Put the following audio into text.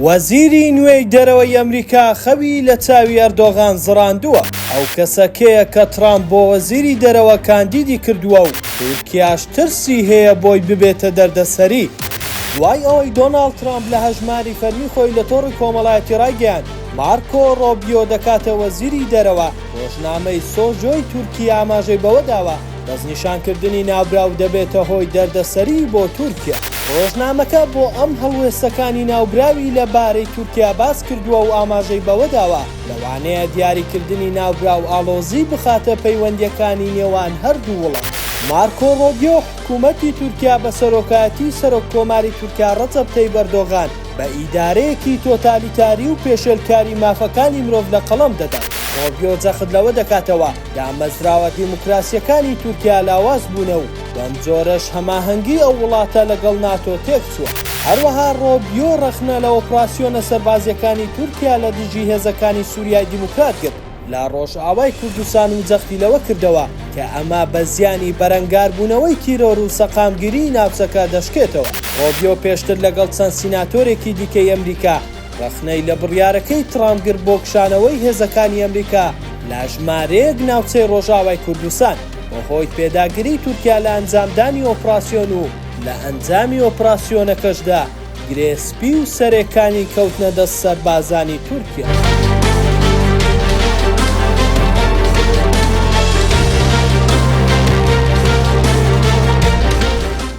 وەزیری نوێی دەرەوەی ئەمریکا خەوی لە چاوی ئەردۆغان زڕاندووە. ئەو کەسەکەیە کە ترامپ بۆ وەزیری دەرەوە کاندیدی کردووە و تورکیاش ترسی هەیە بۆی ببێتە دەردەسەری. دوای ئەوەی دۆناڵد ترامپ لە هەژماری فەرمی خۆی لە تۆڕی کۆمەڵایەتی ڕایگەیاند مارکۆ ڕۆبیۆ دەکاتە وەزیری دەرەوە، ڕۆژنامەی سۆژۆی تورکیا ئاماژەی بەوە داوە دەستنیشانکردنی ناوبراو دەبێتە هۆی دەردەسەری بۆ تورکیا. ڕۆژنامەکە بۆ ئەم هەڵوێستەکانی ناوبراوی لەبارەی تورکیا باس کردووە و ئاماژەی بەوە داوە لەوانەیە دیاریکردنی ناوبراو ئاڵۆزی بخاتە پەیوەندیەکانی نێوان هەردوو وڵات. مارکۆ ڕۆبیۆ حکوومەتی تورکیا بە سەرۆکایەتی سەرۆک کۆماری تورکیا ڕەجەب تەیب ئەردۆغان بە ئیدارەیەکی تۆتالیتاری و پێشێلکاری مافەکانی مرۆڤ لە قەڵەم دەدات. ڕۆبیۆ جەخت لەوە دەکاتەوە دامەزراوە دیموکراسیەکانی تورکیا لاواز بوونە و بەم جۆرەش هەماهەنگی ئەو وڵاتە لەگەڵ ناتۆ تێکچووە. هەروەها ڕۆبیۆ ڕەخنە لە ئۆپراسیۆنە سەربازیەکانی تورکیا لە دژی هێزەکانی سووریای دیموکرات کرد لە ڕۆژئاوای کوردستان و جەختی لەوە کردەوە کە ئەمە بە زیانی بەرەنگاربوونەوەی تیرۆر و سەقامگیری ناوچەکە دەشکێتەوە. ڕۆبیۆ پێشتر لەگەڵ چەند سیناتۆرێکی دیکەی ئەمریکا ڕەخنەی لە بڕیارەکەی ترامپ کرد بۆ کشانەوەی هێزەکانی ئەمریکا لە ژمارەیەک ناوچەی ڕۆژاوای کوردستان بۆ هۆی پێداگیری تورکیا لە ئەنجامدانی ئۆپراسیۆن و لە ئەنجامی ئۆپراسیۆنەکەشدا گرێسپی و سەرێکانی کەوتنە دەست سەربازانی تورکیا.